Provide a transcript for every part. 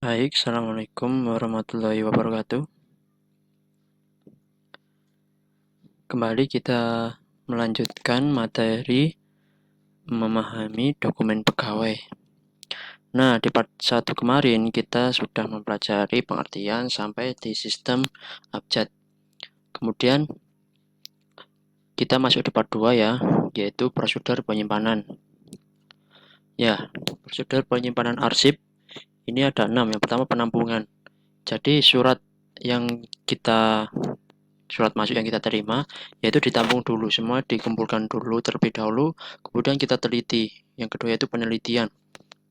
Baik, Assalamualaikum warahmatullahi wabarakatuh. Kembali kita melanjutkan materi memahami dokumen pegawai. Nah, di part 1 kemarin kita sudah mempelajari pengertian sampai di sistem abjad. Kemudian kita masuk di part 2 ya, yaitu prosedur penyimpanan. Ya, prosedur penyimpanan arsip ini ada 6. Yang pertama penampungan. Jadi surat masuk yang kita terima, yaitu ditampung dulu, semua dikumpulkan dulu terlebih dahulu, kemudian kita teliti. Yang kedua yaitu penelitian,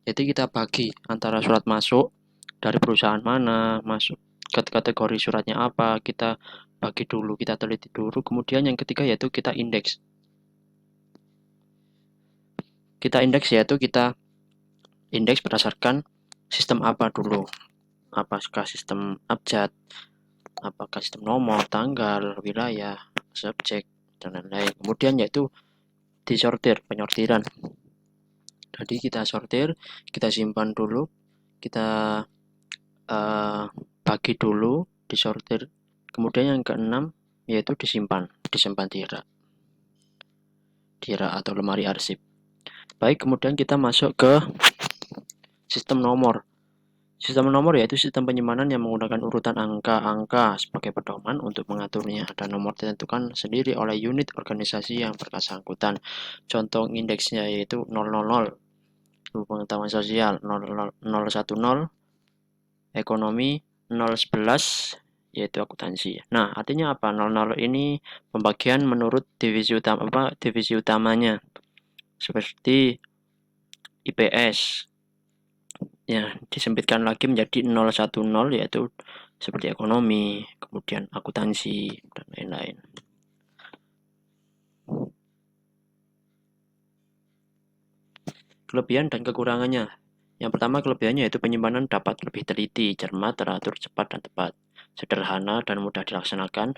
jadi kita bagi antara surat masuk dari perusahaan mana, masuk ke kategori suratnya apa, kita bagi dulu, kita teliti dulu. Kemudian yang ketiga yaitu kita indeks. Yaitu kita indeks berdasarkan sistem apa dulu, apakah sistem abjad, apakah sistem nomor, tanggal, wilayah, subjek, dan lain-lain. Kemudian yaitu disortir, penyortiran. Jadi kita sortir, kita simpan dulu, kita bagi dulu, disortir. Kemudian yang keenam yaitu disimpan di rak atau lemari arsip. Baik, kemudian kita masuk ke sistem nomor. Sistem nomor yaitu sistem penyimpanan yang menggunakan urutan angka-angka sebagai pedoman untuk mengaturnya, dan nomor ditentukan sendiri oleh unit organisasi yang bersangkutan. Contoh indeksnya yaitu 000 pengetahuan sosial, 010 ekonomi, 011 yaitu akuntansi. Nah, artinya apa? 00 ini pembagian menurut divisi utamanya. Seperti IPS. Ya, disempitkan lagi menjadi 010 yaitu seperti ekonomi, kemudian akuntansi dan lain-lain. Kelebihan dan kekurangannya. Yang pertama kelebihannya yaitu penyimpanan dapat lebih teliti, cermat, teratur, cepat, dan tepat. Sederhana dan mudah dilaksanakan.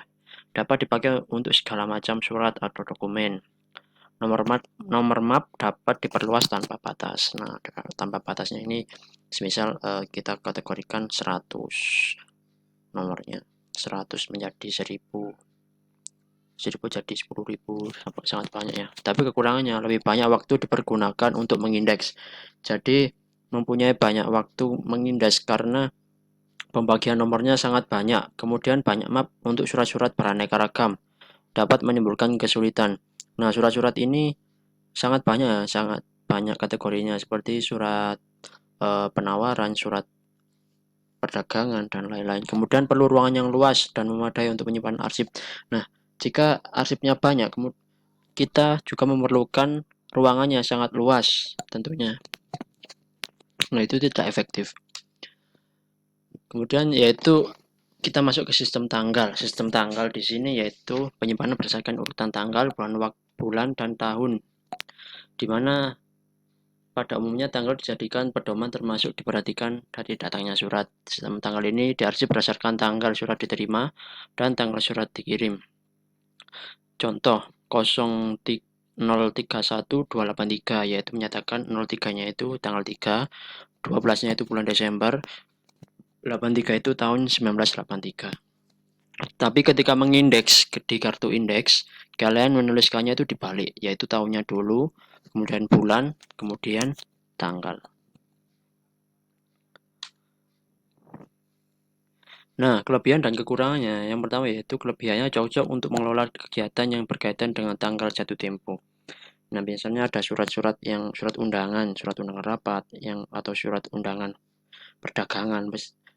Dapat dipakai untuk segala macam surat atau dokumen. Nomor map dapat diperluas tanpa batas. Nah, tanpa batasnya ini semisal kita kategorikan 100 nomornya. 100 menjadi 1000. 1000 jadi 10.000, sangat banyak ya. Tapi kekurangannya lebih banyak waktu dipergunakan untuk mengindeks. Jadi mempunyai banyak waktu mengindeks karena pembagian nomornya sangat banyak. Kemudian banyak map untuk surat-surat beraneka ragam. Dapat menimbulkan kesulitan. Nah, surat-surat ini sangat banyak kategorinya, seperti surat penawaran, surat perdagangan, dan lain-lain. Kemudian perlu ruangan yang luas dan memadai untuk penyimpanan arsip. Nah, jika arsipnya banyak, kita juga memerlukan ruangannya sangat luas tentunya. Nah, itu tidak efektif. Kemudian yaitu kita masuk ke sistem tanggal. Sistem tanggal di sini yaitu penyimpanan berdasarkan urutan tanggal, bulan, dan tahun. Di mana pada umumnya tanggal dijadikan pedoman termasuk diperhatikan dari datangnya surat. Sistem tanggal ini diarsip berdasarkan tanggal surat diterima dan tanggal surat dikirim. Contoh 031283 yaitu menyatakan 03-nya itu tanggal 3, 12-nya itu bulan Desember, 83 itu tahun 1983. Tapi ketika mengindeks di kartu indeks, kalian menuliskannya itu dibalik, yaitu tahunnya dulu, kemudian bulan, kemudian tanggal. Nah, kelebihan dan kekurangannya. Yang pertama yaitu kelebihannya cocok untuk mengelola kegiatan yang berkaitan dengan tanggal jatuh tempo. Nah, biasanya ada surat undangan rapat atau surat undangan perdagangan,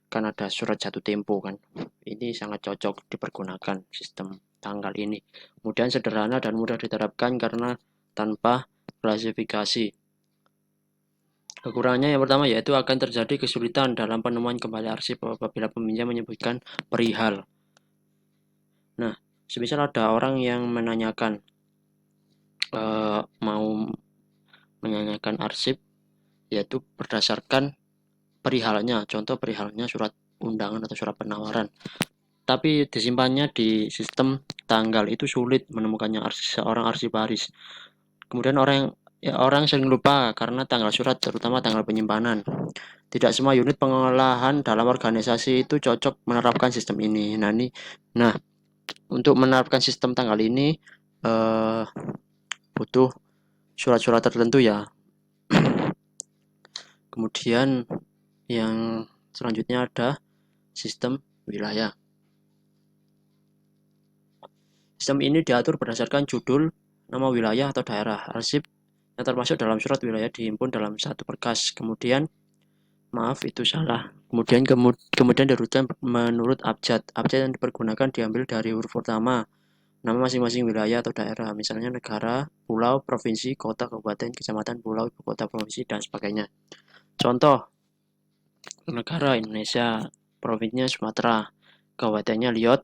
kan ada surat jatuh tempo kan. Ini sangat cocok dipergunakan sistem tanggal ini. Kemudian sederhana dan mudah diterapkan karena tanpa klasifikasi. Kekurangannya yang pertama yaitu akan terjadi kesulitan dalam penemuan kembali arsip apabila peminjam menyebutkan perihal. Nah, semisal ada orang yang menanyakan mau menanyakan arsip, yaitu berdasarkan perihalnya. Contoh perihalnya surat undangan atau surat penawaran. Tapi disimpannya di sistem tanggal, itu sulit menemukannya seorang arsiparis. Kemudian orang sering lupa karena tanggal surat, terutama tanggal penyimpanan. Tidak semua unit pengolahan dalam organisasi itu cocok menerapkan sistem ini. Nah, untuk menerapkan sistem tanggal ini butuh surat-surat tertentu ya. Kemudian yang selanjutnya ada sistem wilayah. Sistem ini diatur berdasarkan judul, nama wilayah atau daerah. Arsip yang termasuk dalam surat wilayah dihimpun dalam satu berkas. Kemudian, maaf itu salah. Kemudian diurutkan menurut abjad. Abjad yang dipergunakan diambil dari huruf pertama, nama masing-masing wilayah atau daerah, misalnya negara, pulau, provinsi, kota, kabupaten, kecamatan, pulau, ibu kota, provinsi, dan sebagainya. Contoh, negara Indonesia, provinsinya Sumatera, kabupatennya Liot,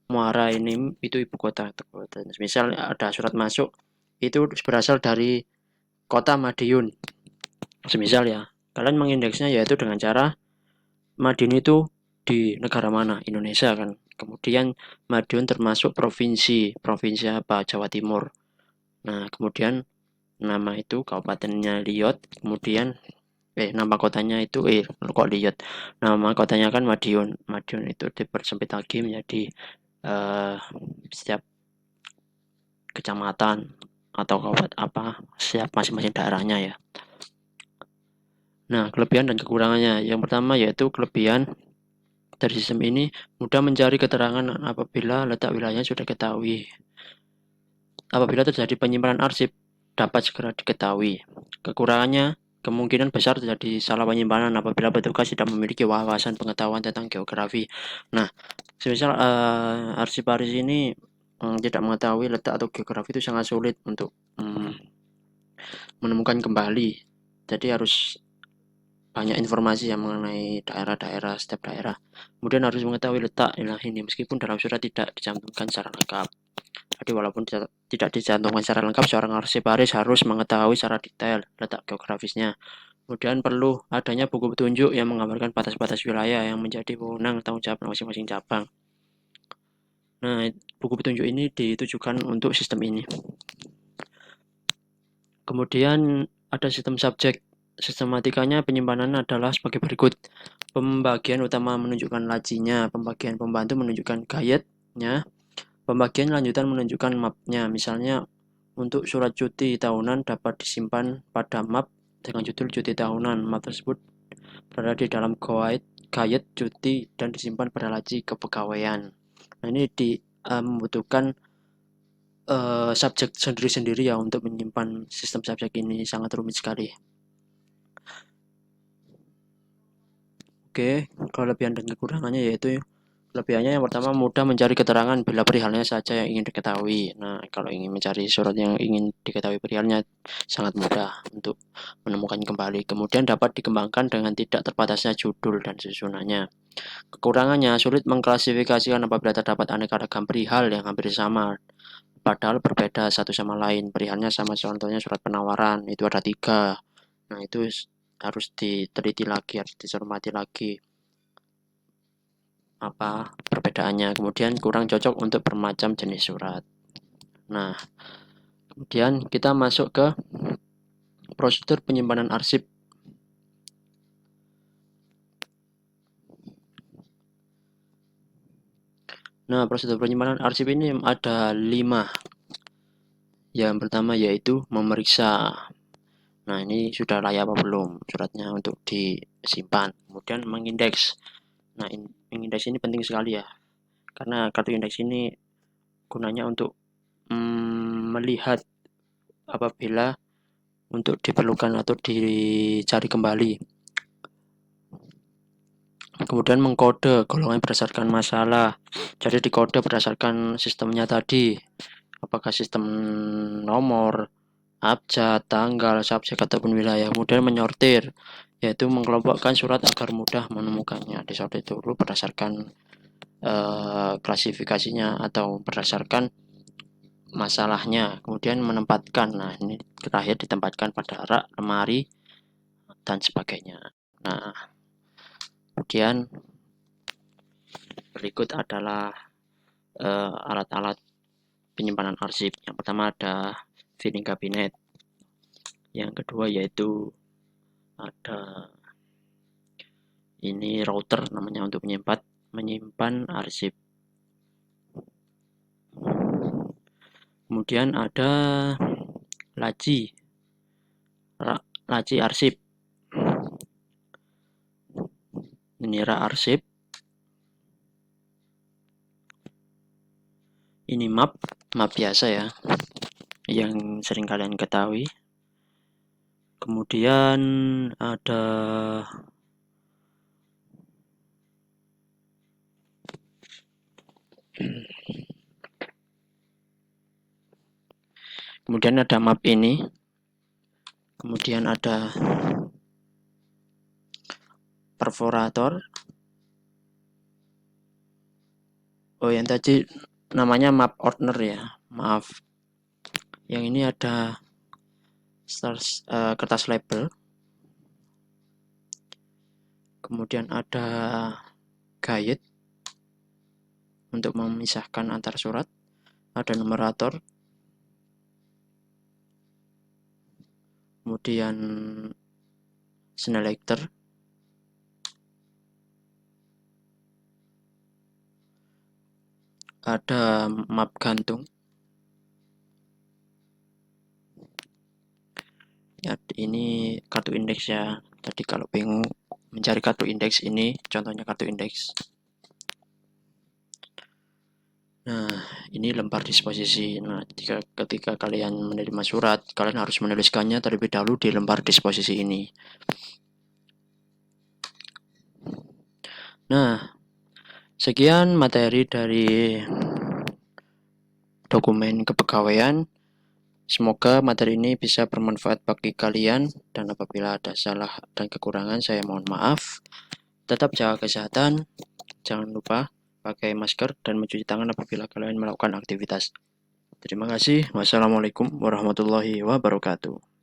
Muara ini itu ibu kota. Misal ada surat masuk, itu berasal dari kota Madiun. Semisal ya, kalian mengindeksnya yaitu dengan cara Madiun itu di negara mana? Indonesia kan. Kemudian Madiun termasuk provinsi apa? Jawa Timur. Nah, kemudian nama itu kabupatennya Liot, kemudian nama kotanya itu kok Liot. Nama kotanya kan Madiun. Madiun itu dipersempit lagi menjadi setiap kecamatan atau kabupaten apa setiap masing-masing daerahnya ya. Nah, kelebihan dan kekurangannya. Yang pertama yaitu kelebihan dari sistem ini mudah mencari keterangan apabila letak wilayahnya sudah diketahui. Apabila terjadi penyimpanan arsip, dapat segera diketahui. Kekurangannya, kemungkinan besar terjadi salah penyimpanan apabila petugas tidak memiliki wawasan pengetahuan tentang geografi. Nah, semisal arsip-arsip ini tidak mengetahui letak atau geografi itu sangat sulit untuk menemukan kembali. Jadi harus banyak informasi yang mengenai daerah-daerah setiap daerah. Kemudian harus mengetahui letak wilayah ini meskipun dalam surat tidak dicantumkan secara lengkap. Jadi walaupun tidak dicantumkan secara lengkap, seorang arsiparis harus mengetahui secara detail letak geografisnya. Kemudian perlu adanya buku petunjuk yang menggambarkan batas-batas wilayah yang menjadi wewenang tanggung jawab masing-masing cabang. Nah, buku petunjuk ini ditujukan untuk sistem ini. Kemudian ada sistem subjek. Sistematikanya penyimpanan adalah sebagai berikut. Pembagian utama menunjukkan lajinya, pembagian pembantu menunjukkan guide-nya, pembagian lanjutan menunjukkan mapnya. Misalnya untuk surat cuti tahunan dapat disimpan pada map dengan judul cuti tahunan. Map tersebut berada di dalam guide cuti dan disimpan pada laci kepegawaian. Nah, ini membutuhkan subjek sendiri-sendiri ya untuk menyimpan sistem subjek ini, sangat rumit sekali. Oke, kelebihan dan kekurangannya yaitu kelebihannya yang pertama mudah mencari keterangan bila perihalnya saja yang ingin diketahui. Nah, kalau ingin mencari surat yang ingin diketahui perihalnya sangat mudah untuk menemukan kembali. Kemudian dapat dikembangkan dengan tidak terbatasnya judul dan susunannya. Kekurangannya sulit mengklasifikasikan apabila terdapat aneka ragam perihal yang hampir sama padahal berbeda satu sama lain. Perihalnya sama, contohnya surat penawaran itu ada 3. Nah, itu harus diteliti lagi, harus dicermati lagi apa perbedaannya. Kemudian kurang cocok untuk bermacam jenis surat. Nah, kemudian kita masuk ke prosedur penyimpanan arsip. Nah, prosedur penyimpanan arsip ini ada 5. Yang pertama yaitu memeriksa. Nah, ini sudah layak apa belum suratnya untuk disimpan. Kemudian mengindeks. Nah, mengindeks ini penting sekali ya. Karena kartu indeks ini gunanya untuk melihat apabila untuk diperlukan atau dicari kembali. Kemudian mengkode golongan berdasarkan masalah. Jadi dikode berdasarkan sistemnya tadi. Apakah sistem nomor, abjad, tanggal, subjek ataupun wilayah. Kemudian menyortir, yaitu mengelompokkan surat agar mudah menemukannya. Disortir dulu berdasarkan klasifikasinya atau berdasarkan masalahnya. Kemudian menempatkan. Nah, ini terakhir ditempatkan pada rak, lemari, dan sebagainya. Nah, kemudian berikut adalah alat-alat penyimpanan arsip. Yang pertama ada filing cabinet. Yang kedua yaitu ada Ini router namanya untuk menyimpan arsip. Kemudian ada laci, laci arsip. Ini rak arsip. Ini map biasa ya, yang sering kalian ketahui. Kemudian ada map ini. Kemudian ada perforator. Oh, yang tadi namanya map ordner ya, maaf. Yang ini ada kertas label. Kemudian ada guide untuk memisahkan antar surat. Ada numerator. Kemudian selector. Ada map gantung. Ya, ini kartu indeks ya. Tadi kalau bingung mencari kartu indeks, ini contohnya kartu indeks. Nah, ini lembar disposisi. Nah, ketika kalian menerima surat, kalian harus menuliskannya terlebih dahulu di lembar disposisi ini. Nah, sekian materi dari dokumen kepegawaian. Semoga materi ini bisa bermanfaat bagi kalian, dan apabila ada salah dan kekurangan saya mohon maaf. Tetap jaga kesehatan, jangan lupa pakai masker dan mencuci tangan apabila kalian melakukan aktivitas. Terima kasih. Wassalamualaikum warahmatullahi wabarakatuh.